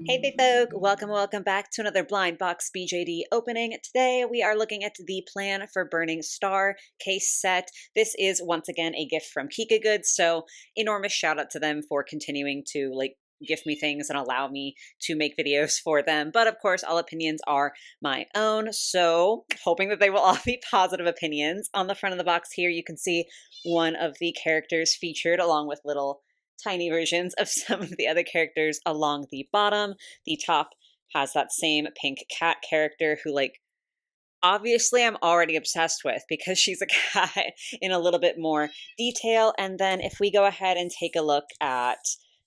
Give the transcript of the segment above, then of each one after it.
Hey folk, welcome back to another Blind Box BJD opening. Today we are looking at the Plan for Burning Star case set. This is once again a gift from kikagoods, so enormous shout out to them for continuing to gift me things and allow me to make videos for them. But of course, all opinions are my own, so hoping that they will all be positive opinions. On the front of the box here, you can see one of the characters featured along with little tiny versions of some of the other characters along the bottom. The top has that same pink cat character who, obviously I'm already obsessed with because she's a cat in a little bit more detail. And then if we go ahead and take a look at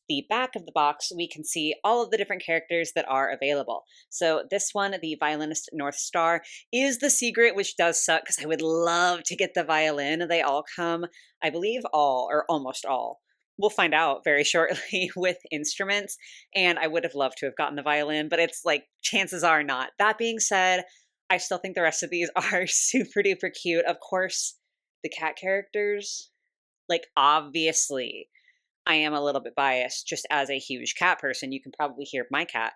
the back of the box, we can see all of the different characters that are available. So this one, the violinist North Star, is the secret, which does suck because I would love to get the violin. They all come, I believe all or almost all. We'll find out very shortly with instruments. And I would have loved to have gotten the violin, but it's like chances are not. That being said, I still think the rest of these are super duper cute. Of course, the cat characters, obviously, I am a little bit biased just as a huge cat person. You can probably hear my cat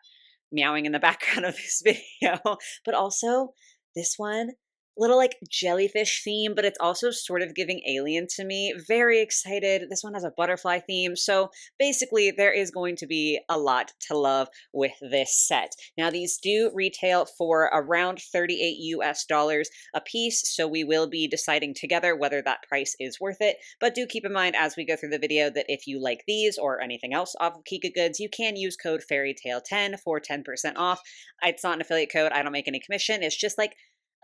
meowing in the background of this video. But also, this one, little jellyfish theme, but it's also sort of giving alien to me. Very excited. This one has a butterfly theme. So basically, there is going to be a lot to love with this set. Now, these do retail for around 38 US dollars a piece. So we will be deciding together whether that price is worth it. But do keep in mind as we go through the video that if you like these or anything else off of kikagoods, you can use code FairyTale10 for 10% off. It's not an affiliate code. I don't make any commission. It's just like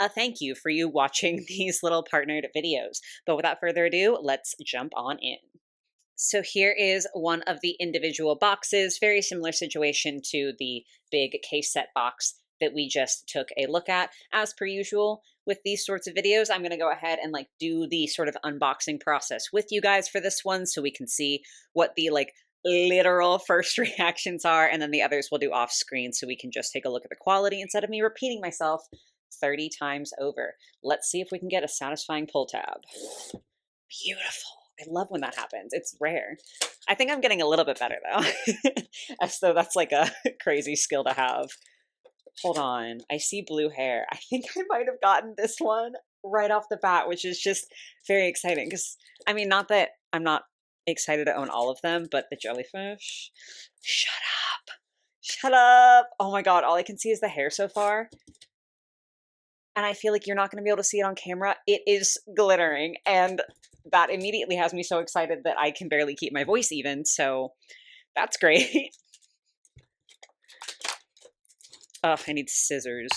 a thank you for you watching these little partnered videos. But without further ado, let's jump on in. So here is one of the individual boxes, very similar situation to the big case set box that we just took a look at. As per usual, with these sorts of videos, I'm going to go ahead and do the sort of unboxing process with you guys for this one so we can see what the literal first reactions are, and then the others we'll do off screen so we can just take a look at the quality instead of me repeating myself 30 times over. Let's see if we can get a satisfying pull tab. Beautiful. I love when that happens. It's rare. I think I'm getting a little bit better though. As though that's like a crazy skill to have. Hold on. I see blue hair. I think I might have gotten this one right off the bat, which is just very exciting because, I mean, not that I'm not excited to own all of them, but the jellyfish. Shut up. Shut up. Oh my God. All I can see is the hair so far. And I feel like you're not going to be able to see it on camera. It is glittering, and that immediately has me so excited that I can barely keep my voice even, so that's great. Ugh, I need scissors.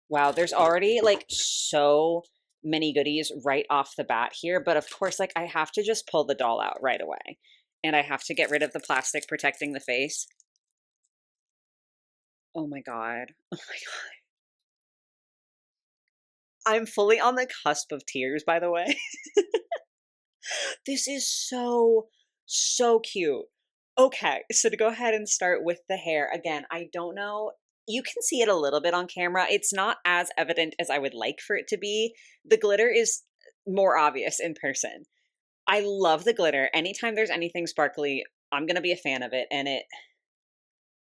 Wow, there's already so many goodies right off the bat here, but of course I have to just pull the doll out right away, and I have to get rid of the plastic protecting the face. Oh my God. Oh my God. I'm fully on the cusp of tears, by the way. This is so cute. Okay, so to go ahead and start with the hair, again, I don't know. You can see it a little bit on camera. It's not as evident as I would like for it to be. The glitter is more obvious in person. I love the glitter. Anytime there's anything sparkly, I'm going to be a fan of it. And it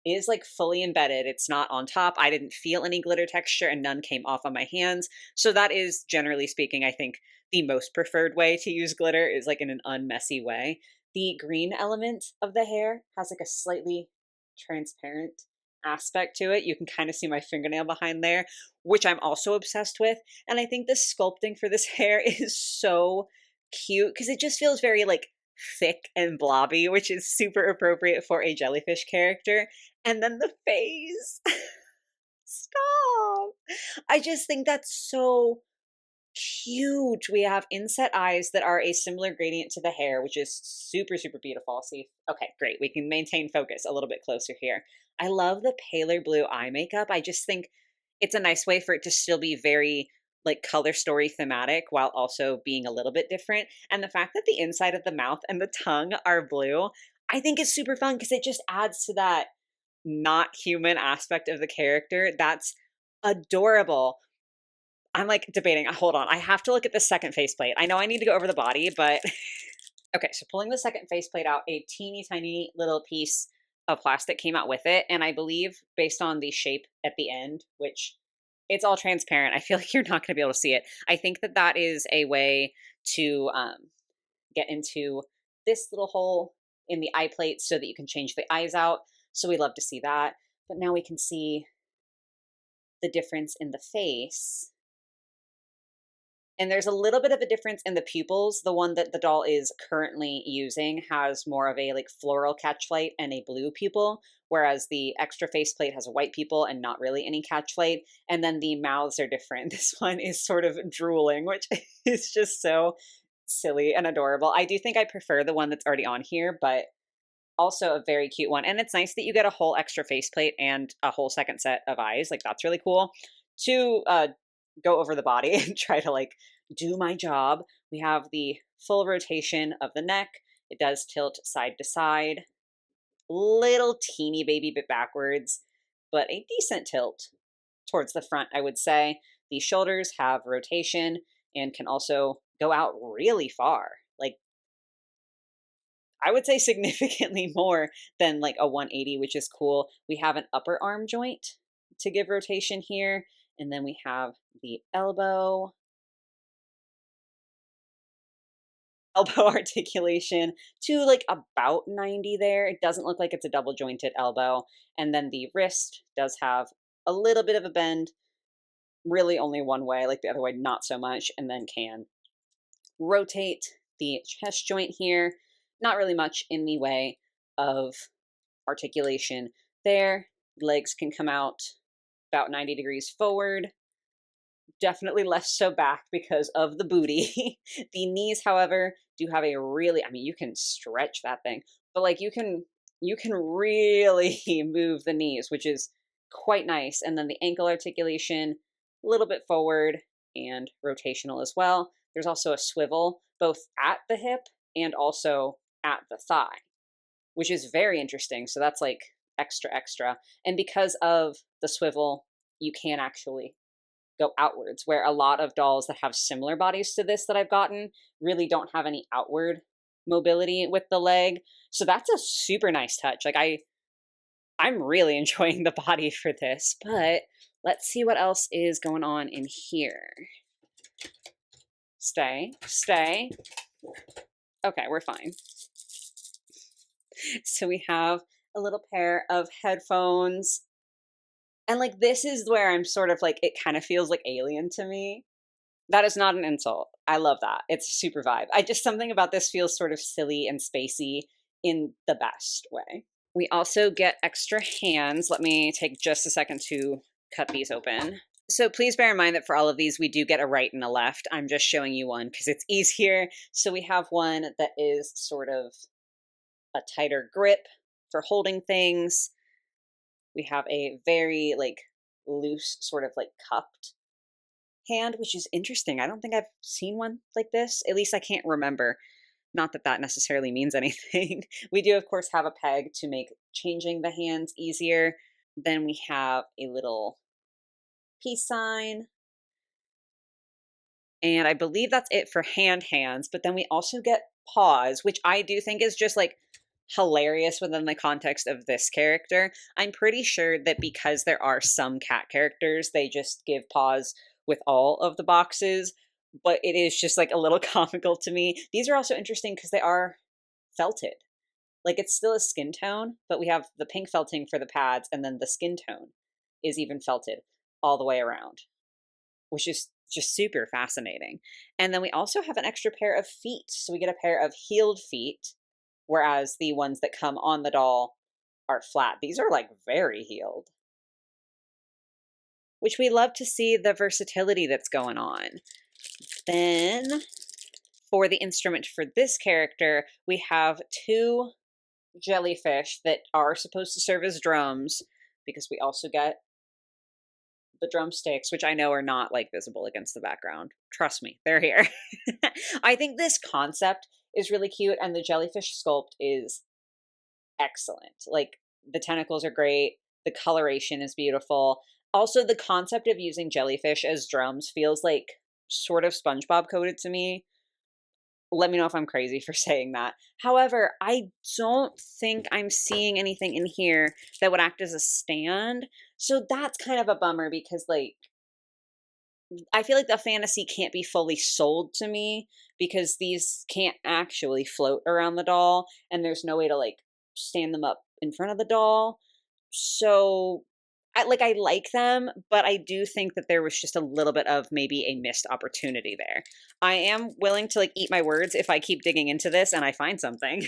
is fully embedded. It's not on top. I didn't feel any glitter texture and none came off on my hands. So that is, generally speaking, I think the most preferred way to use glitter is in an unmessy way. The green element of the hair has a slightly transparent aspect to it. You can kind of see my fingernail behind there, which I'm also obsessed with. And I think the sculpting for this hair is so cute because it just feels very thick and blobby, which is super appropriate for a jellyfish character. And then the face. Stop. I just think that's so cute. We have inset eyes that are a similar gradient to the hair, which is super, super beautiful. See, okay, great. We can maintain focus a little bit closer here. I love the paler blue eye makeup. I just think it's a nice way for it to still be very color story thematic while also being a little bit different. And the fact that the inside of the mouth and the tongue are blue, I think is super fun because it just adds to that not human aspect of the character. That's adorable. I'm debating. Hold on. I have to look at the second faceplate. I know I need to go over the body, but okay. So pulling the second faceplate out, a teeny tiny little piece of plastic came out with it. And I believe based on the shape at the end, which it's all transparent, I feel like you're not going to be able to see it. I think that that is a way to get into this little hole in the eye plate so that you can change the eyes out. So we love to see that. But now we can see the difference in the face. And there's a little bit of a difference in the pupils. The one that the doll is currently using has more of a like floral catchlight and a blue pupil, whereas the extra faceplate has a white pupil and not really any catchlight. And then the mouths are different. This one is sort of drooling, which is just so silly and adorable. I do think I prefer the one that's already on here, but also a very cute one. And it's nice that you get a whole extra faceplate and a whole second set of eyes. Like that's really cool. To go over the body and try to like do my job, we have the full rotation of the neck. It does tilt side to side, little teeny baby bit backwards, but a decent tilt towards the front, I would say. The shoulders have rotation and can also go out really far. Like I would say significantly more than like a 180, which is cool. We have an upper arm joint to give rotation here. And then we have the elbow articulation to like about 90 there. It doesn't look like it's a double jointed elbow. And then the wrist does have a little bit of a bend, really only one way, like the other way, not so much, and then can rotate the chest joint here. Not really much in the way of articulation there. Legs can come out about 90 degrees forward. Definitely less so back because of the booty. The knees, however, do have a really, I mean, you can stretch that thing, but like you can really move the knees, which is quite nice. And then the ankle articulation, a little bit forward and rotational as well. There's also a swivel both at the hip and also at the thigh, which is very interesting. So that's like extra. And because of the swivel, you can actually go outwards, where a lot of dolls that have similar bodies to this that I've gotten really don't have any outward mobility with the leg. So that's a super nice touch. Like I'm really enjoying the body for this, but let's see what else is going on in here. Stay. Okay, we're fine. So we have a little pair of headphones. And like, this is where I'm sort of like, it kind of feels like alien to me. That is not an insult. I love that. It's a super vibe. Something about this feels sort of silly and spacey in the best way. We also get extra hands. Let me take just a second to cut these open. So please bear in mind that for all of these, we do get a right and a left. I'm just showing you one because it's easier. So we have one that is sort of a tighter grip for holding things. We have a very like loose sort of like cupped hand, which is interesting. I don't think I've seen one like this. At least I can't remember. Not that that necessarily means anything. We do, of course, have a peg to make changing the hands easier. Then we have a little peace sign. And I believe that's it for hands. But then we also get paws, which I do think is just like hilarious within the context of this character. I'm pretty sure that because there are some cat characters, they just give paws with all of the boxes, but it is just like a little comical to me. These are also interesting because they are felted. Like it's still a skin tone, but we have the pink felting for the pads, and then the skin tone is even felted all the way around, which is just super fascinating. And then we also have an extra pair of feet. So we get a pair of heeled feet, whereas the ones that come on the doll are flat. These are like very heeled, which we love to see the versatility that's going on. Then for the instrument for this character, we have two jellyfish that are supposed to serve as drums, because we also get the drumsticks, which I know are not like visible against the background. Trust me, they're here. I think this concept is really cute, and the jellyfish sculpt is excellent. Like the tentacles are great, the coloration is beautiful. Also, the concept of using jellyfish as drums feels like sort of SpongeBob coded to me, Let me know if I'm crazy for saying that. However, I don't think I'm seeing anything in here that would act as a stand. So that's kind of a bummer because, like, I feel like the fantasy can't be fully sold to me because these can't actually float around the doll and there's no way to like stand them up in front of the doll. So I like them, but I do think that there was just a little bit of maybe a missed opportunity there. I am willing to like eat my words if I keep digging into this and I find something.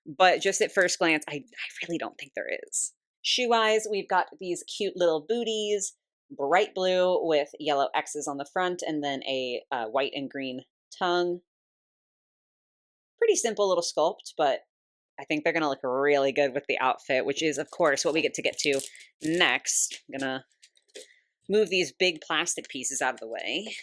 But just at first glance, I really don't think there is. Shoe wise, we've got these cute little booties, bright blue with yellow X's on the front, and then a white and green tongue. Pretty simple little sculpt, but I think they're going to look really good with the outfit, which is, of course, what we get to next. I'm going to move these big plastic pieces out of the way.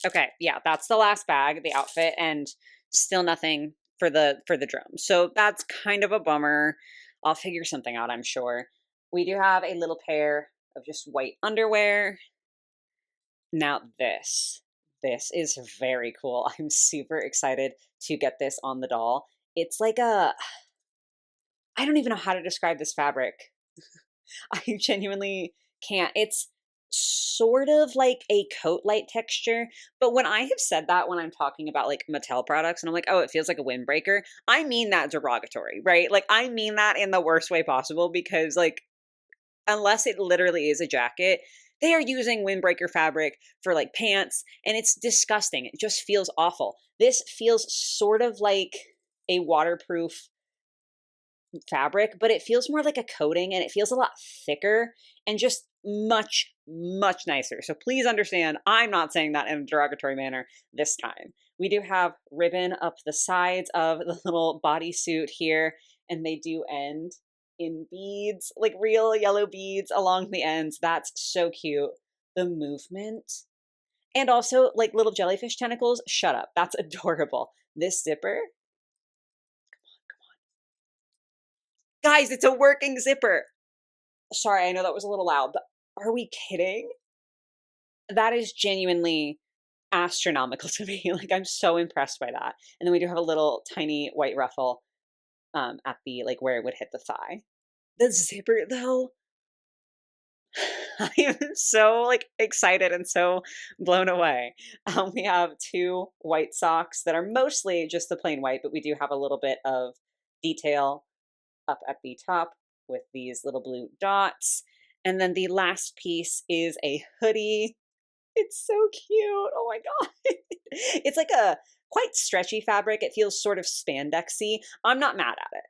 Okay, yeah, that's the last bag, the outfit, and still nothing for the drum. So that's kind of a bummer. I'll figure something out, I'm sure. We do have a little pair of just white underwear. Now this is very cool. I'm super excited to get this on the doll. It's like a I don't even know how to describe this fabric. I genuinely can't. It's sort of like a coat light texture, but when I have said that when I'm talking about like Mattel products and I'm like, oh, it feels like a windbreaker, I mean that derogatory, right? Like I mean that in the worst way possible because like unless it literally is a jacket, they are using windbreaker fabric for like pants and it's disgusting. It just feels awful. This feels sort of like a waterproof fabric, but it feels more like a coating and it feels a lot thicker and just much, much nicer. So please understand, I'm not saying that in a derogatory manner this time. We do have ribbon up the sides of the little bodysuit here, and they do end in beads, like real yellow beads along the ends. That's so cute. The movement. And also like little jellyfish tentacles. Shut up. That's adorable. This zipper, guys, it's a working zipper. Sorry, I know that was a little loud, but are we kidding? That is genuinely astronomical to me. Like I'm so impressed by that. And then we do have a little tiny white ruffle at the like where it would hit the thigh. The zipper though, I am so like excited and so blown away. We have two white socks that are mostly just the plain white, but we do have a little bit of detail up at the top with these little blue dots. And then the last piece is a hoodie. It's so cute. Oh my God. It's like a quite stretchy fabric. It feels sort of spandexy. I'm not mad at it.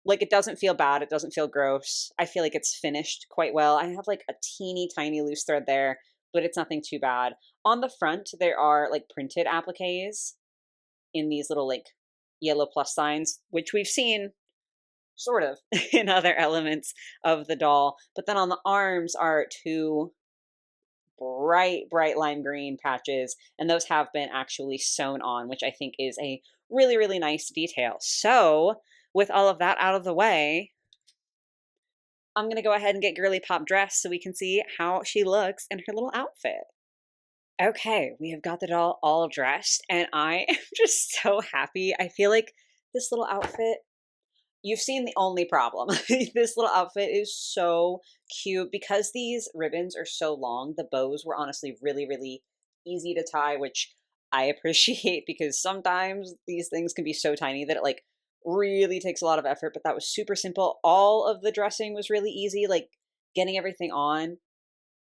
Like it doesn't feel bad. It doesn't feel gross. I feel like it's finished quite well. I have like a teeny tiny loose thread there, but it's nothing too bad. On the front, there are like printed appliques in these little like yellow plus signs, which we've seen sort of in other elements of the doll. But then on the arms are two bright lime green patches, and those have been actually sewn on, which I think is a really nice detail. So with all of that out of the way, I'm going to go ahead and get Girly Pop dressed so we can see how she looks in her little outfit. Okay, we have got the doll all dressed, and I am just so happy. I feel like this little outfit, you've seen the only problem. This little outfit is so cute because these ribbons are so long. The bows were honestly really easy to tie, which I appreciate because sometimes these things can be so tiny that it like really takes a lot of effort, but that was super simple. All of the dressing was really easy. Like getting everything on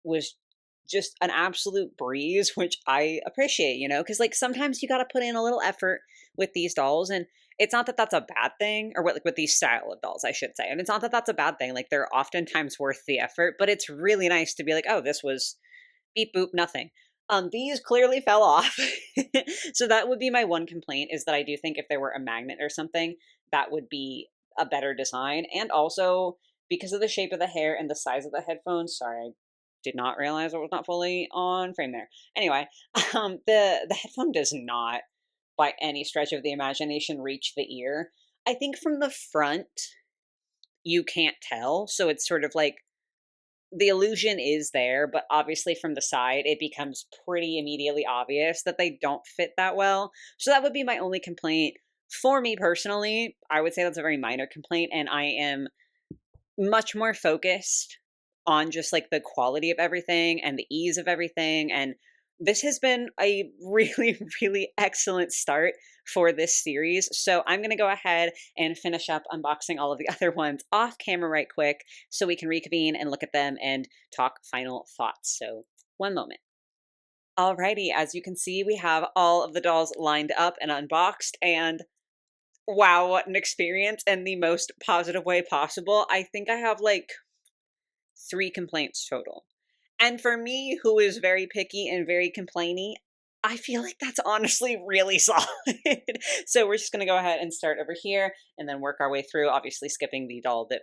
was just an absolute breeze, which I appreciate, you know, because like sometimes you got to put in a little effort with these dolls. And it's not that that's a bad thing, or what, like with these style of dolls, I should say. And it's not that that's a bad thing. Like they're oftentimes worth the effort, but it's really nice to be like, oh, this was beep boop, nothing. These clearly fell off. So that would be my one complaint is that I do think if there were a magnet or something, that would be a better design. And also because of the shape of the hair and the size of the headphones, sorry, I did not realize it was not fully on frame there. Anyway, the headphone does not by any stretch of the imagination reach the ear. I think from the front, you can't tell. So it's sort of like the illusion is there, but obviously from the side, it becomes pretty immediately obvious that they don't fit that well. So that would be my only complaint. For me personally, I would say that's a very minor complaint, and I am much more focused on just like the quality of everything and the ease of everything. And this has been a really, really excellent start for this series. So I'm going to go ahead and finish up unboxing all of the other ones off camera right quick so we can reconvene and look at them and talk final thoughts. So one moment. Alrighty, as you can see, we have all of the dolls lined up and unboxed, and wow, what an experience in the most positive way possible. I think I have like 3 complaints total. And for me, who is very picky and very complainy, I feel like that's honestly really solid. So we're just going to go ahead and start over here and then work our way through, obviously skipping the doll that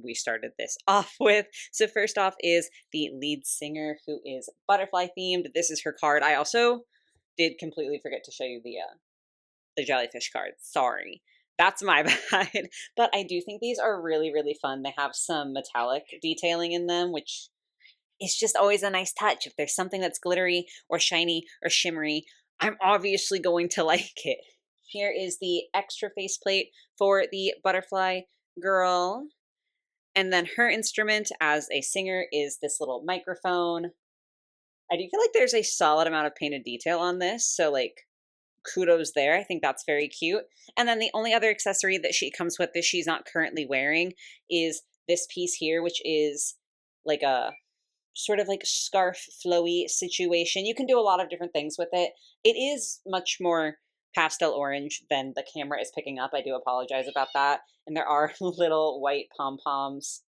we started this off with. So first off is the lead singer, who is butterfly themed. This is her card. I also did completely forget to show you the jellyfish card. Sorry. That's my bad. But I do think these are really, really fun. They have some metallic detailing in them, which is just always a nice touch. If there's something that's glittery or shiny or shimmery, I'm obviously going to like it. Here is the extra faceplate for the butterfly girl. And then her instrument as a singer is this little microphone. I do feel like there's a solid amount of painted detail on this. So like, kudos there. I think that's very cute. And then the only other accessory that she comes with that she's not currently wearing is this piece here, which is like a sort of like scarf flowy situation. You can do a lot of different things with it. It is much more pastel orange than the camera is picking up. I do apologize about that. And there are little white pom-poms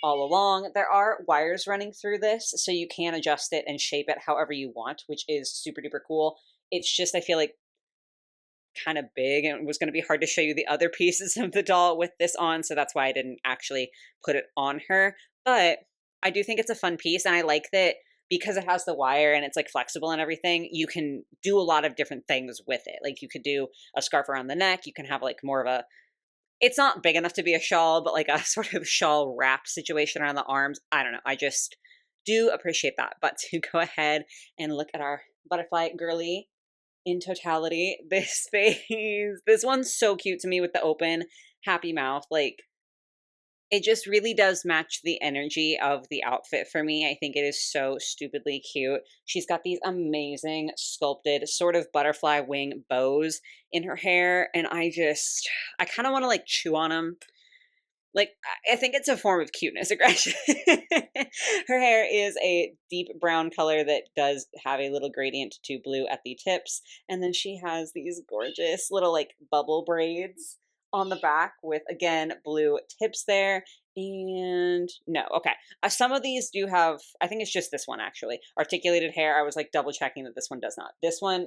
all along. There are wires running through this, so you can adjust it and shape it however you want, which is super duper cool. It's just, I feel like, kind of big, and it was going to be hard to show you the other pieces of the doll with this on, so that's why I didn't actually put it on her. But I do think it's a fun piece, and I like that because it has the wire and it's like flexible and everything, you can do a lot of different things with it. Like you could do a scarf around the neck, you can have like more of a, it's not big enough to be a shawl, but like a sort of shawl wrap situation around the arms. I don't know. I just do appreciate that. But to go ahead and look at our butterfly girly in totality, this face, this one's so cute to me with the open, happy mouth. Like, it just really does match the energy of the outfit for me. I think it is so stupidly cute. She's got these amazing sculpted sort of butterfly wing bows in her hair, and I kind of want to like chew on them. Like, I think it's a form of cuteness aggression. Her hair is a deep brown color that does have a little gradient to blue at the tips. And then she has these gorgeous little like bubble braids on the back with, again, blue tips there. And no, okay. Some of these do have, I think it's just this one actually, articulated hair. I was like double checking that this one does not. This one,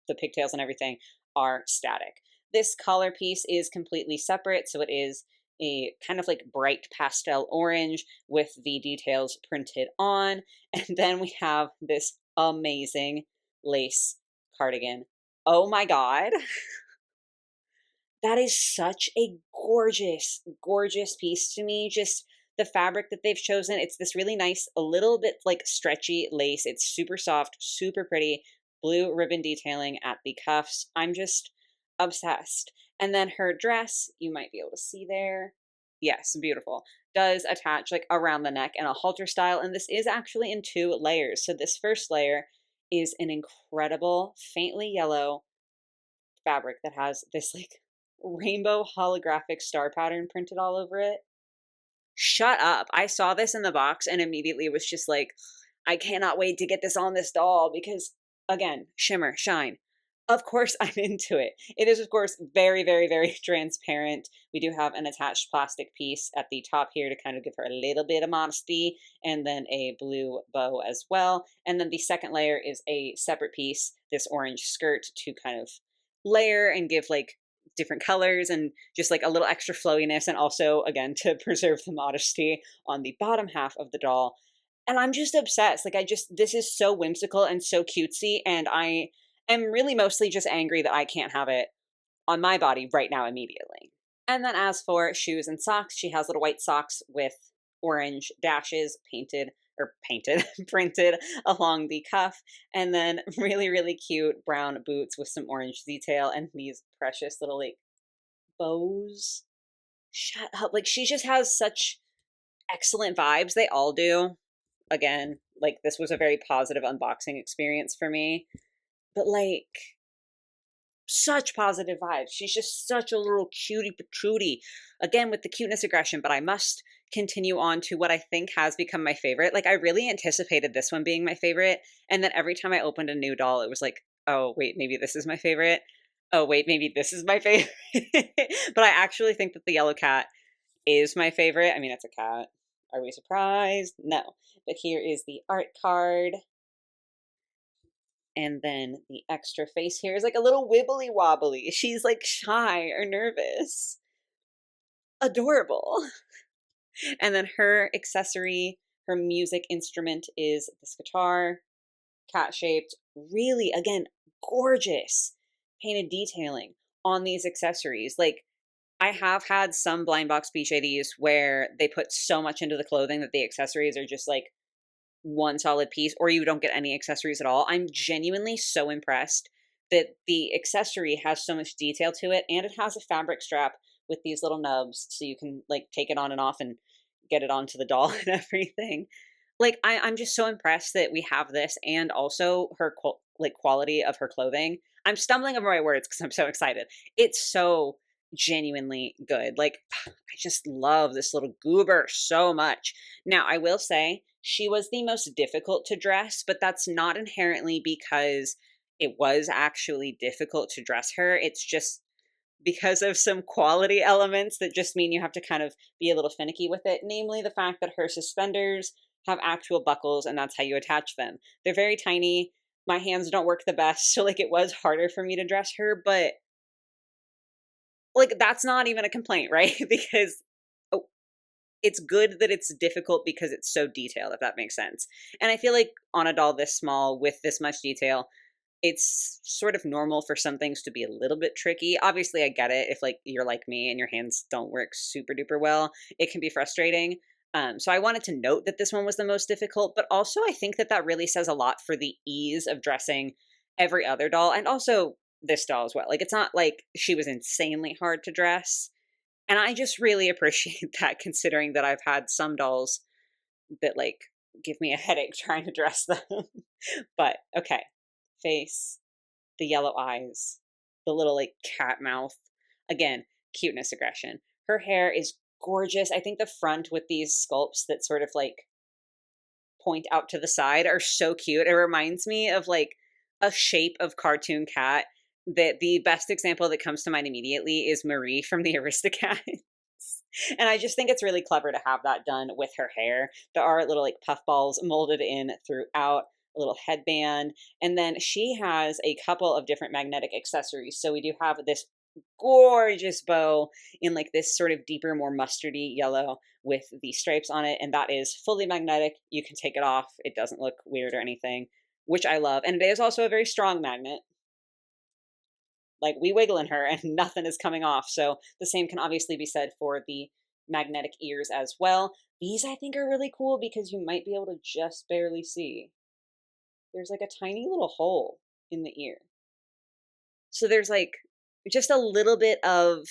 the pigtails and everything are static. This collar piece is completely separate. So it is a kind of like bright pastel orange with the details printed on. And then we have this amazing lace cardigan. Oh my God. That is such a gorgeous, gorgeous piece to me. Just the fabric that they've chosen. It's this really nice, a little bit like stretchy lace. It's super soft, super pretty, blue ribbon detailing at the cuffs. I'm just obsessed. And then her dress, you might be able to see there. Yes, beautiful. Does attach like around the neck in a halter style. And this is actually in 2 layers. So this first layer is an incredible faintly yellow fabric that has this like rainbow holographic star pattern printed all over it. Shut up. I saw this in the box and immediately was just like, I cannot wait to get this on this doll because, again, shimmer, shine. Of course, I'm into it. It is, of course, very, very, very transparent. We do have an attached plastic piece at the top here to kind of give her a little bit of modesty, and then a blue bow as well. And then the second layer is a separate piece, this orange skirt, to kind of layer and give like different colors and just like a little extra flowiness, and also again to preserve the modesty on the bottom half of the doll. And I'm just obsessed. Like, this is so whimsical and so cutesy, and I am really mostly just angry that I can't have it on my body right now immediately. And then as for shoes and socks, she has little white socks with orange dashes painted, printed along the cuff, and then really, really cute brown boots with some orange detail and these precious little like bows. Shut up. Like she just has such excellent vibes. They all do. Again, like this was a very positive unboxing experience for me. But like such positive vibes. She's just such a little cutie patootie. Again, with the cuteness aggression, but I must continue on to what I think has become my favorite. Like, I really anticipated this one being my favorite. And then every time I opened a new doll, it was like, oh, wait, maybe this is my favorite. Oh, wait, maybe this is my favorite. But I actually think that the yellow cat is my favorite. I mean, it's a cat. Are we surprised? No. But here is the art card. And then the extra face here is like a little wibbly wobbly. She's like shy or nervous. Adorable. And then her accessory, her music instrument is this guitar, cat shaped, really, again, gorgeous painted detailing on these accessories. Like, I have had some blind box BJDs where they put so much into the clothing that the accessories are just like one solid piece, or you don't get any accessories at all. I'm genuinely so impressed that the accessory has so much detail to it, and it has a fabric strap with these little nubs so you can like take it on and off and get it onto the doll and everything. Like I'm just so impressed that we have this, and also her quality of her clothing. I'm stumbling over my words because I'm so excited. It's so genuinely good. Like I just love this little goober so much. Now, I will say she was the most difficult to dress, but that's not inherently because it was actually difficult to dress her. It's just because of some quality elements that just mean you have to kind of be a little finicky with it, namely the fact that her suspenders have actual buckles and that's how you attach them. They're very tiny. My hands don't work the best, so like it was harder for me to dress her, but like that's not even a complaint, right? Because oh, it's good that it's difficult because it's so detailed, if that makes sense. And I feel like on a doll this small with this much detail, it's sort of normal for some things to be a little bit tricky. Obviously, I get it. If like you're like me and your hands don't work super duper well, it can be frustrating. So I wanted to note that this one was the most difficult, but also I think that that really says a lot for the ease of dressing every other doll, and also this doll as well. Like it's not like she was insanely hard to dress, and I just really appreciate that, considering that I've had some dolls that like give me a headache trying to dress them. But okay, face, the yellow eyes, the little like cat mouth. Again, cuteness aggression. Her hair is gorgeous. I think the front with these sculpts that sort of like point out to the side are so cute. It reminds me of like a shape of cartoon cat that the best example that comes to mind immediately is Marie from the Aristocats. And I just think it's really clever to have that done with her hair. There are little like puff balls molded in throughout, a little headband, and then she has a couple of different magnetic accessories. So we do have this gorgeous bow in like this sort of deeper, more mustardy yellow with the stripes on it, and that is fully magnetic. You can take it off. It doesn't look weird or anything, which I love. And it is also a very strong magnet. Like we wiggle in her and nothing is coming off. So the same can obviously be said for the magnetic ears as well. These I think are really cool because you might be able to just barely see. There's like a tiny little hole in the ear. So there's like just a little bit of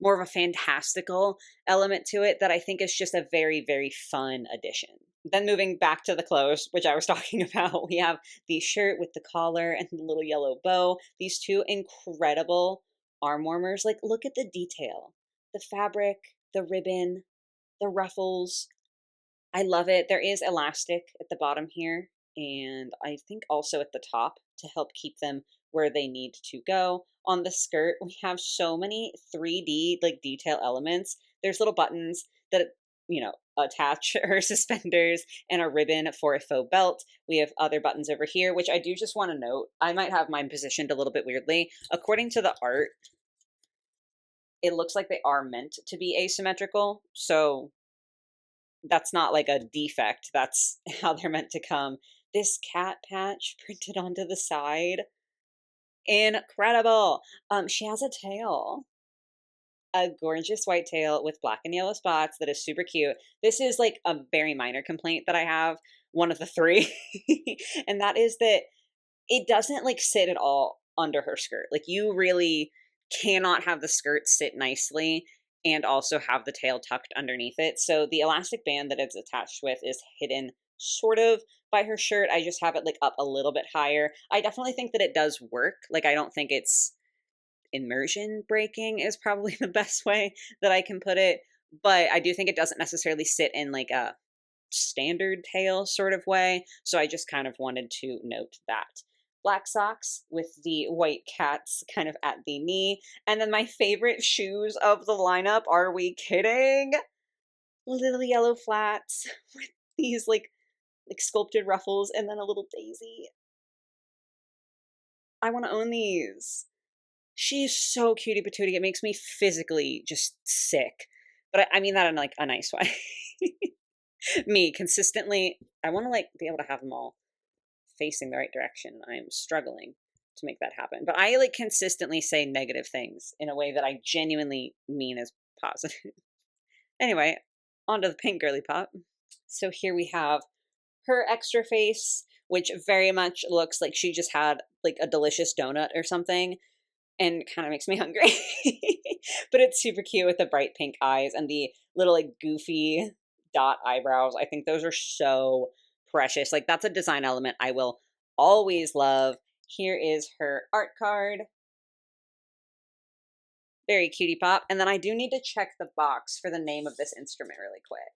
more of a fantastical element to it that I think is just a very, very fun addition. Then moving back to the clothes, which I was talking about, we have the shirt with the collar and the little yellow bow. These two incredible arm warmers. Like, look at the detail. The fabric, the ribbon, the ruffles. I love it. There is elastic at the bottom here, and I think also at the top to help keep them where they need to go. On the skirt, we have so many 3D like detail elements. There's little buttons that, attach her suspenders and a ribbon for a faux belt. We have other buttons over here, which I do just want to note. I might have mine positioned a little bit weirdly. According to the art, it looks like they are meant to be asymmetrical. So that's not like a defect. That's how they're meant to come. This cat patch printed onto the side. Incredible. She has a tail. a gorgeous white tail with black and yellow spots that is super cute. This is like a very minor complaint that I have, one of the three, and that is that it doesn't like sit at all under her skirt. Like you really cannot have the skirt sit nicely and also have the tail tucked underneath it. So the elastic band that it's attached with is hidden sort of by her shirt. I just have it like up a little bit higher. I definitely think that it does work. Like I don't think it's immersion breaking is probably the best way that I can put it, but I do think it doesn't necessarily sit in like a standard tail sort of way. So I just kind of wanted to note that. Black socks with the white cats kind of at the knee. And then my favorite shoes of the lineup, are we kidding? Little yellow flats with these like sculpted ruffles and then a little daisy. I want to own these. She's so cutie patootie. It makes me physically just sick. But I mean that in like a nice way. Me consistently, I want to like be able to have them all facing the right direction. I'm struggling to make that happen. But I like consistently say negative things in a way that I genuinely mean as positive. Anyway, on to the pink girly pop. So here we have her extra face, which very much looks like she just had like a delicious donut or something and kind of makes me hungry. But it's super cute with the bright pink eyes and the little like goofy dot eyebrows. I think those are so precious. Like that's a design element I will always love. Here is her art card. Very cutie pop. And then I do need to check the box for the name of this instrument really quick.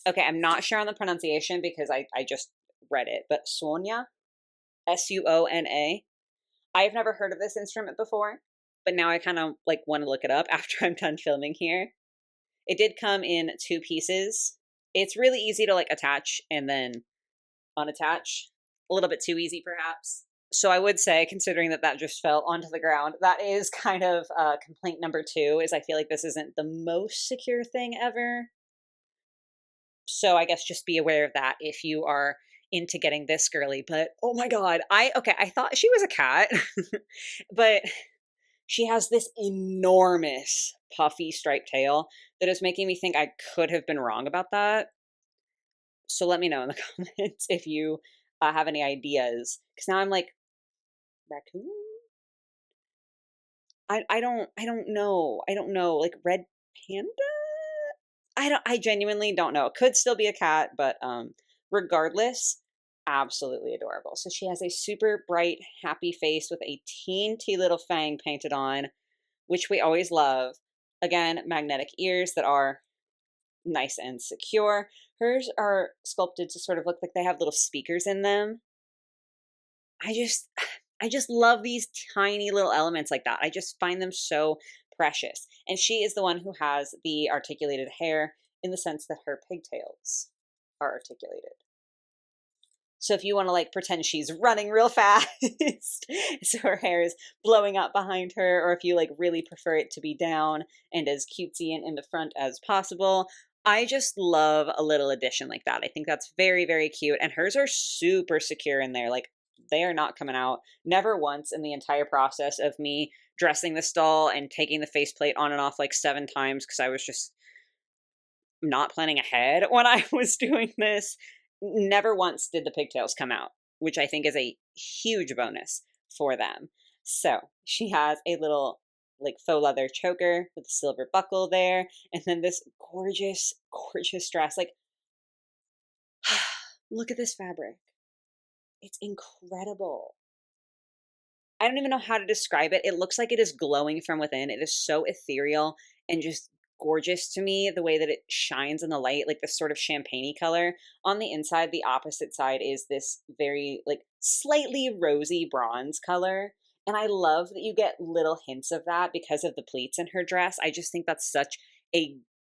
Okay, I'm not sure on the pronunciation because I just read it, but Suona, Suona. I've never heard of this instrument before, but now I kind of like want to look it up after I'm done filming here. It did come in 2 pieces. It's really easy to like attach and then unattach. A little bit too easy perhaps. So I would say, considering that that just fell onto the ground, that is kind of complaint number 2, is I feel like this isn't the most secure thing ever. So I guess just be aware of that if you are into getting this girly. But oh my god, I thought she was a cat, but she has this enormous puffy striped tail that is making me think I could have been wrong about that. So let me know in the comments if you have any ideas, because now I'm like, raccoon. I don't know, like red panda. I genuinely don't know. It could still be a cat, but regardless, absolutely adorable. So she has a super bright, happy face with a teeny little fang painted on, which we always love. Again, magnetic ears that are nice and secure. Hers are sculpted to sort of look like they have little speakers in them. I just I just love these tiny little elements like that. I just find them so precious. And she is the one who has the articulated hair in the sense that her pigtails are articulated. So if you want to like pretend she's running real fast, so her hair is blowing up behind her, or if you like really prefer it to be down and as cutesy and in the front as possible, I just love a little addition like that. I think that's very, very cute. And hers are super secure in there. Like they are not coming out. Never once in the entire process of me dressing the doll and taking the faceplate on and off like 7 times because I was just not planning ahead when I was doing this. Never once did the pigtails come out, which I think is a huge bonus for them. So she has a little like faux leather choker with a silver buckle there, and then this gorgeous, gorgeous dress. Like, look at this fabric. It's incredible. I don't even know how to describe it. It looks like it is glowing from within. It is so ethereal and just gorgeous to me, the way that it shines in the light, like this sort of champagne color. On the inside, the opposite side is this very like slightly rosy bronze color. And I love that you get little hints of that because of the pleats in her dress. I just think that's such a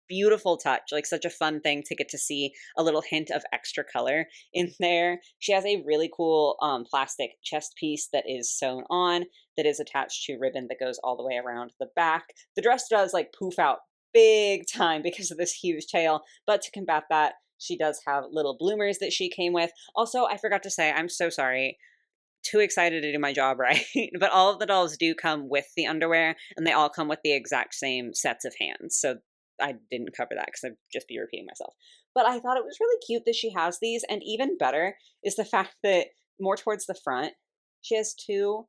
beautiful touch, like such a fun thing to get to see a little hint of extra color in there. She has a really cool plastic chest piece that is sewn on, that is attached to ribbon that goes all the way around the back. The dress does like poof out big time because of this huge tail, but to combat that, she does have little bloomers that she came with. Also, I forgot to say, I'm so sorry. too excited to do my job right. But all of the dolls do come with the underwear, and they all come with the exact same sets of hands. So I didn't cover that because I'd just be repeating myself. But I thought it was really cute that she has these. And even better is the fact that more towards the front, she has two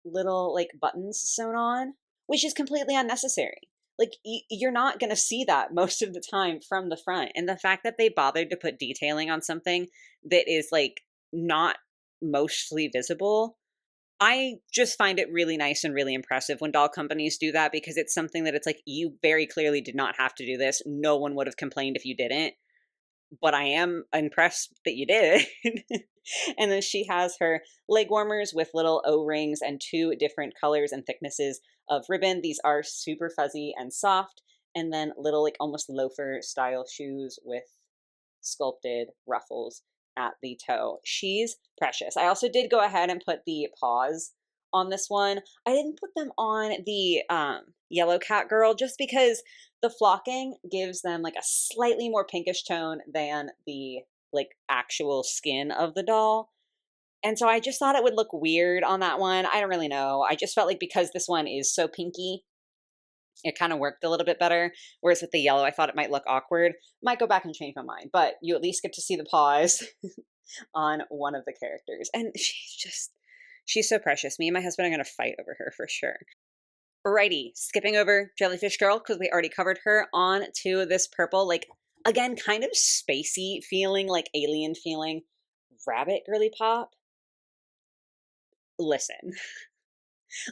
little like buttons sewn on, which is completely unnecessary. Like you're not going to see that most of the time from the front. And the fact that they bothered to put detailing on something that is like not mostly visible, I just find it really nice and really impressive when doll companies do that, because it's something that it's like, you very clearly did not have to do this. No one would have complained if you didn't, but I am impressed that you did. And then she has her leg warmers with little O-rings and two different colors and thicknesses of ribbon. These are super fuzzy and soft. And then little like almost loafer style shoes with sculpted ruffles at the toe. She's precious. I also did go ahead and put the paws on this one. I didn't put them on the yellow cat girl just because the flocking gives them like a slightly more pinkish tone than the like actual skin of the doll. And so I just thought it would look weird on that one. I don't really know. I just felt like because this one is so pinky, it kind of worked a little bit better. Whereas with the yellow, I thought it might look awkward. Might go back and change my mind, but you at least get to see the paws on one of the characters. And she's so precious. Me and my husband are going to fight over her for sure. Alrighty, skipping over Jellyfish Girl because we already covered her, on to this purple, like, again, kind of spacey feeling, like alien feeling rabbit girly pop. Listen.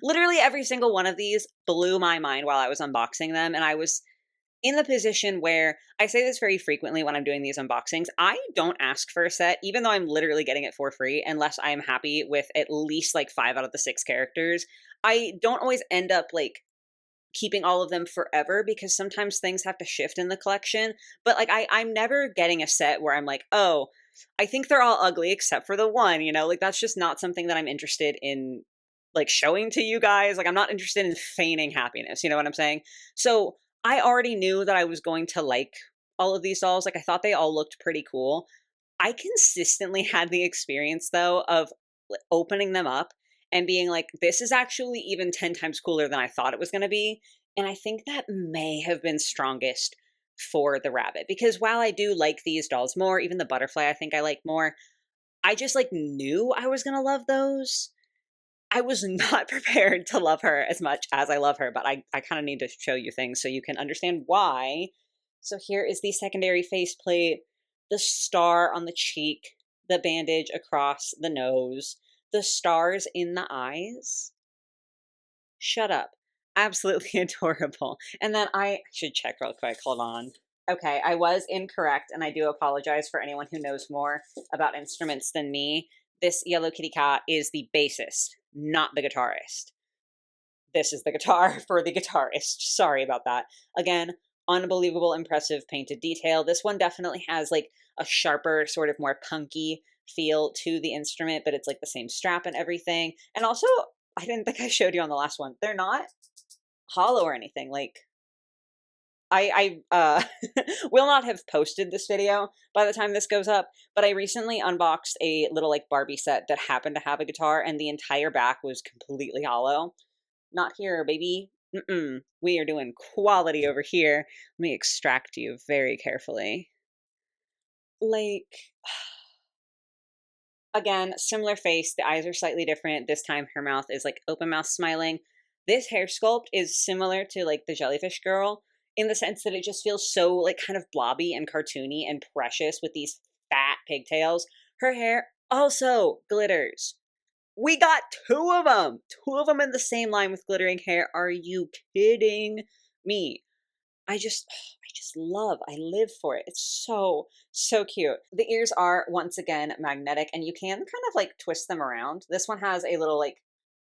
Literally every single one of these blew my mind while I was unboxing them, and I was in the position where I say this very frequently when I'm doing these unboxings. I don't ask for a set, even though I'm literally getting it for free, unless I am happy with at least like 5 out of the 6 characters. I don't always end up like keeping all of them forever because sometimes things have to shift in the collection. But like I'm never getting a set where I'm like, oh, I think they're all ugly except for the one, you know, like that's just not something that I'm interested in like showing to you guys. Like I'm not interested in feigning happiness, you know what I'm saying? So I already knew that I was going to like all of these dolls. Like I thought they all looked pretty cool. I consistently had the experience though of opening them up and being like, this is actually even 10 times cooler than I thought it was going to be. And I think that may have been strongest for the rabbit, because while I do like these dolls more, even the butterfly I think I like more, I just like knew I was going to love those. I was not prepared to love her as much as I love her, but I kind of need to show you things so you can understand why. So here is the secondary faceplate, the star on the cheek, the bandage across the nose, the stars in the eyes. Shut up. Absolutely adorable. And then I should check real quick. Hold on. Okay, I was incorrect, and I do apologize for anyone who knows more about instruments than me. This yellow kitty cat is the bassist, not the guitarist. This is the guitar for the guitarist. Sorry about that. Again, unbelievable, impressive painted detail. This one definitely has like a sharper, sort of more punky feel to the instrument, but it's like the same strap and everything. And also, I didn't think I showed you on the last one, they're not hollow or anything. Like, I will not have posted this video by the time this goes up, but I recently unboxed a little like Barbie set that happened to have a guitar, and the entire back was completely hollow. Not here, baby. We are doing quality over here. Let me extract you very carefully. Like, again, similar face. The eyes are slightly different. This time her mouth is like open mouth smiling. This hair sculpt is similar to like the Jellyfish Girl in the sense that it just feels so like kind of blobby and cartoony and precious with these fat pigtails. Her hair also glitters. We got 2 of them. 2 of them in the same line with glittering hair. Are you kidding me? I live for it. It's so cute. The ears are once again magnetic, and you can kind of like twist them around. This one has a little like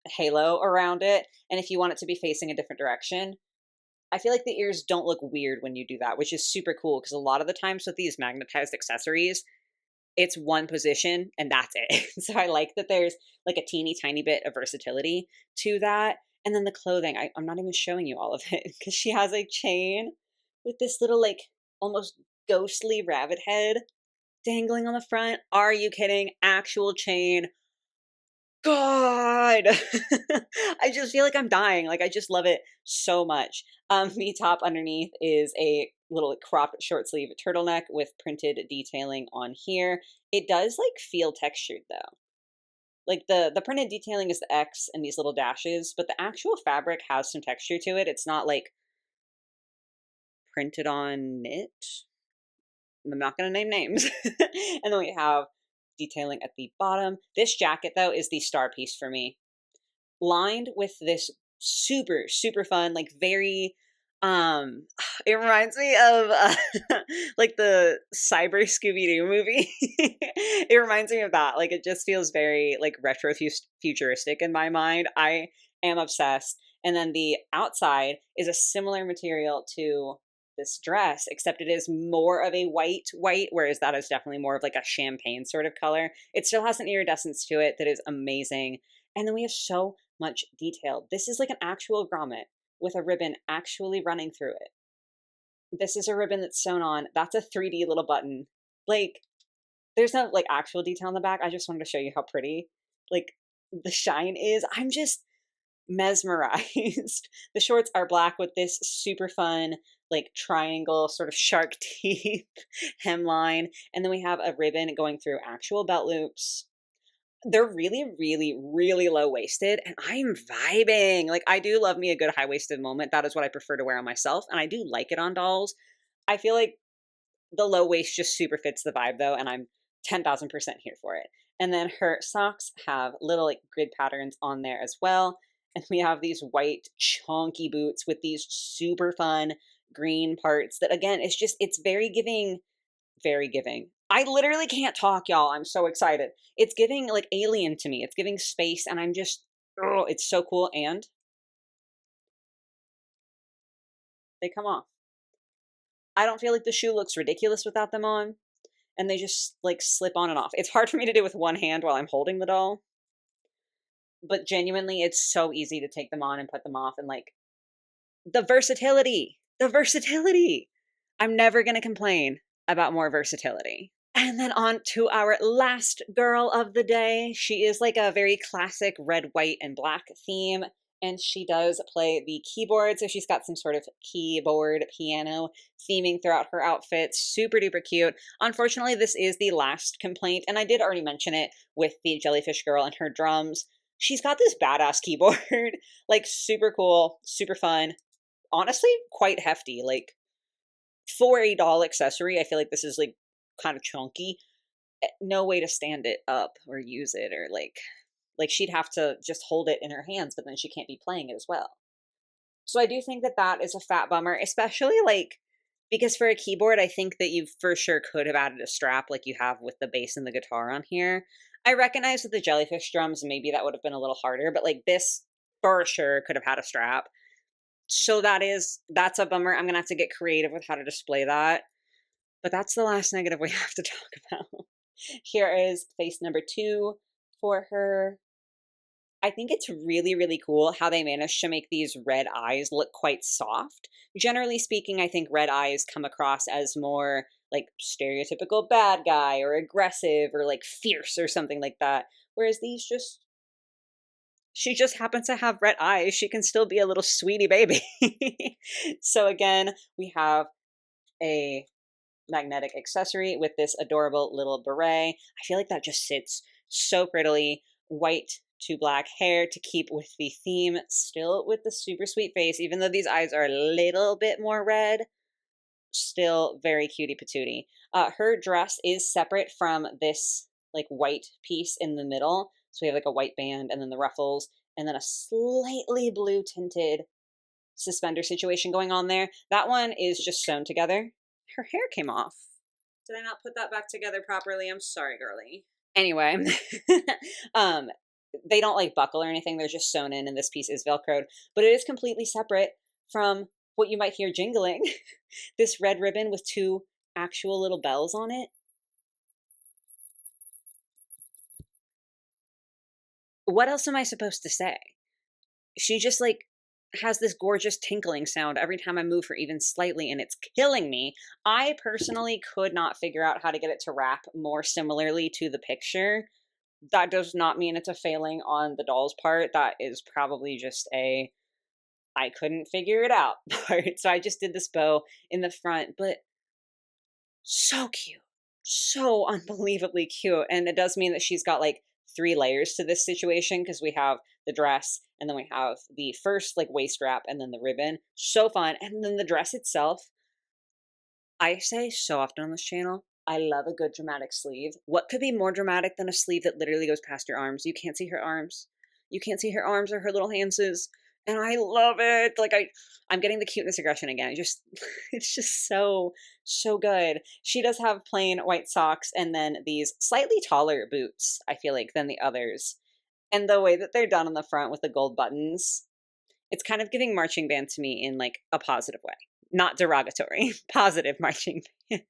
halo around it, and if you want it to be facing a different direction, I feel like the ears don't look weird when you do that, which is super cool because a lot of the times with these magnetized accessories, it's one position and that's it. So I like that there's like a teeny tiny bit of versatility to that. And then the clothing, I'm not even showing you all of it because she has a chain with this little like almost ghostly rabbit head dangling on the front. Are you kidding? Actual chain. God. I just feel like I'm dying. Like I just love it so much. The top underneath is a little cropped short sleeve turtleneck with printed detailing on here. It does like feel textured though. Like the printed detailing is the X and these little dashes, but the actual fabric has some texture to it. It's not like printed on knit. I'm not going to name names. And then we have detailing at the bottom. This jacket though is the star piece for me. Lined with this super super fun, like very it reminds me of like the cyber Scooby-Doo movie. It reminds me of that. Like it just feels very like retro futuristic in my mind. I am obsessed. And then the outside is a similar material to this dress, except it is more of a white, whereas that is definitely more of like a champagne sort of color. It still has an iridescence to it that is amazing. And then we have so much detail. This is like an actual grommet with a ribbon actually running through it. This is a ribbon that's sewn on. That's a 3D little button. Like, there's no like actual detail on the back. I just wanted to show you how pretty like the shine is. I'm just mesmerized. The shorts are black with this super fun like triangle sort of shark teeth hemline. And then we have a ribbon going through actual belt loops. They're really, really, really low waisted, and I'm vibing. Like, I do love me a good high waisted moment. That is what I prefer to wear on myself, and I do like it on dolls. I feel like the low waist just super fits the vibe, though, and I'm 10,000% here for it. And then her socks have little like grid patterns on there as well. And we have these white chunky boots with these super fun green parts that, again, it's very giving, very giving. I literally can't talk, y'all. I'm so excited. It's giving like alien to me. It's giving space, and I'm just, oh, it's so cool. And they come off. I don't feel like the shoe looks ridiculous without them on, and they just like slip on and off. It's hard for me to do with one hand while I'm holding the doll, but genuinely, it's so easy to take them on and put them off, and like the versatility, the versatility. I'm never going to complain about more versatility. And then on to our last girl of the day. She is like a very classic red, white, and black theme. And she does play the keyboard. So she's got some sort of keyboard piano theming throughout her outfit. Super duper cute. Unfortunately, this is the last complaint. And I did already mention it with the Jellyfish girl and her drums. She's got this badass keyboard. Like super cool, super fun. Honestly, quite hefty. Like for a doll accessory, I feel like this is like kind of chunky. No way to stand it up or use it, or like she'd have to just hold it in her hands, but then she can't be playing it as well. So I do think that that is a fat bummer, especially like because for a keyboard, I think that you for sure could have added a strap like you have with the bass and the guitar on here. I recognize with the Jellyfish drums, maybe that would have been a little harder, but like this for sure could have had a strap. So that's a bummer. I'm gonna have to get creative with how to display that. But that's the last negative we have to talk about. Here is face number 2 for her. I think it's really, really cool how they managed to make these red eyes look quite soft. Generally speaking, I think red eyes come across as more like stereotypical bad guy or aggressive or like fierce or something like that. Whereas these she just happens to have red eyes. She can still be a little sweetie baby. So again, we have a magnetic accessory with this adorable little beret. I feel like that just sits so prettily. White to black hair to keep with the theme, still with the super sweet face, even though these eyes are a little bit more red, still very cutie patootie. Her dress is separate from this like white piece in the middle. So we have like a white band and then the ruffles and then a slightly blue tinted suspender situation going on there. That one is just sewn together. Her hair came off. Did I not put that back together properly? I'm sorry, girly. Anyway, they don't like buckle or anything. They're just sewn in, and this piece is Velcroed. But it is completely separate from what you might hear jingling. This red ribbon with 2 actual little bells on it. What else am I supposed to say? She just like has this gorgeous tinkling sound every time I move her even slightly, and it's killing me. I personally could not figure out how to get it to wrap more similarly to the picture, That does not mean it's a failing on the doll's part. That is probably just a I couldn't figure it out part. So I just did this bow in the front, but so cute. So unbelievably cute. And it does mean that she's got like 3 layers to this situation because we have the dress and then we have the first like waist wrap and then the ribbon. So fun. And then the dress itself, I say so often on this channel, I love a good dramatic sleeve. What could be more dramatic than a sleeve that literally goes past your arms? You can't see her arms. You can't see her arms or her little handses. And I love it. Like I'm getting the cuteness aggression again. Just it's just so, so good. She does have plain white socks and then these slightly taller boots, I feel like, than the others. And the way that they're done on the front with the gold buttons, it's kind of giving marching band to me in like a positive way. Not derogatory, positive marching band.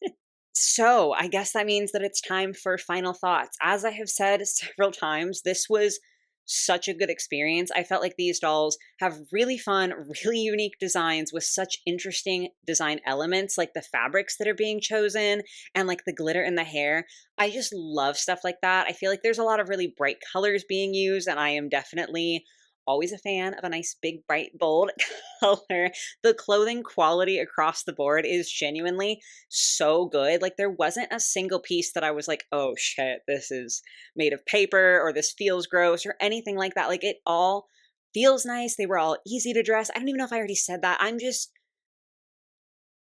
So I guess that means that it's time for final thoughts. As I have said several times, this was such a good experience. I felt like these dolls have really fun, really unique designs with such interesting design elements, like the fabrics that are being chosen and like the glitter in the hair. I just love stuff like that. I feel like there's a lot of really bright colors being used, and I am definitely always a fan of a nice, big, bright, bold color. The clothing quality across the board is genuinely so good. Like, there wasn't a single piece that I was like, oh shit, this is made of paper or this feels gross or anything like that. Like, it all feels nice. They were all easy to dress. I don't even know if I already said that. I'm just,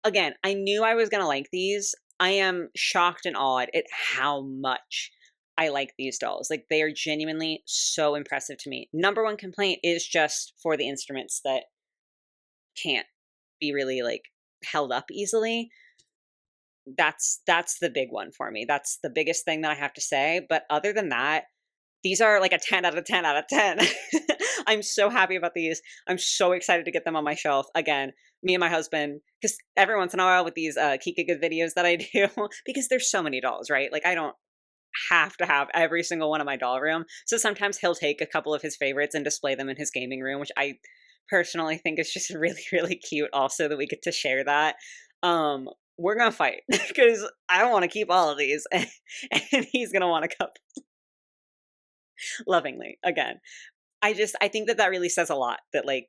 again, I knew I was going to like these. I am shocked and awed at how much I like these dolls. Like, they are genuinely so impressive to me. Number one complaint is just for the instruments that can't be really like held up easily. That's the big one for me. That's the biggest thing that I have to say. But other than that, these are like a 10 out of 10 out of 10. I'm so happy about these. I'm so excited to get them on my shelf. Again, me and my husband, because every once in a while with these Kikagoods videos that I do, because there's so many dolls, right? Like, I don't have to have every single one in my doll room. So sometimes he'll take a couple of his favorites and display them in his gaming room, which I personally think is just really, really cute also that we get to share that. We're gonna fight because I want to keep all of these and he's gonna want a couple lovingly again. I think that that really says a lot that like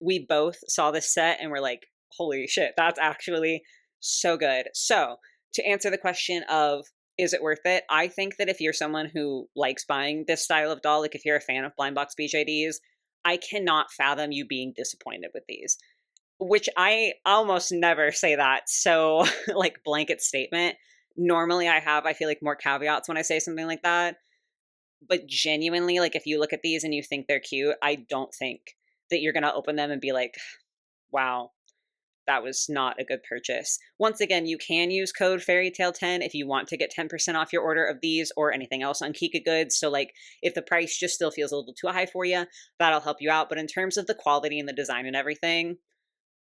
we both saw this set and we're like, holy shit, that's actually so good. So to answer the question of, is it worth it? I think that if you're someone who likes buying this style of doll, like if you're a fan of blind box BJDs, I cannot fathom you being disappointed with these, which I almost never say that. So like blanket statement. Normally I feel like more caveats when I say something like that. But genuinely, like if you look at these and you think they're cute, I don't think that you're going to open them and be like, wow, that was not a good purchase. Once again, you can use code fairytale10 if you want to get 10% off your order of these or anything else on Kikagoods. So like if the price just still feels a little too high for you, that'll help you out. But in terms of the quality and the design and everything,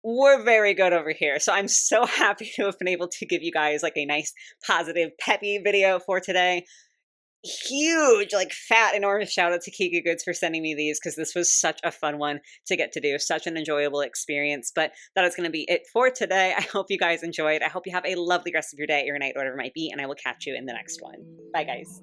we're very good over here. So I'm so happy to have been able to give you guys like a nice, positive, peppy video for today. Huge, like fat, enormous shout out to Kikagoods for sending me these because this was such a fun one to get to do, such an enjoyable experience. But that is going to be it for today. I hope you guys enjoyed. I hope you have a lovely rest of your day or night, whatever it might be, and I will catch you in the next one. Bye, guys.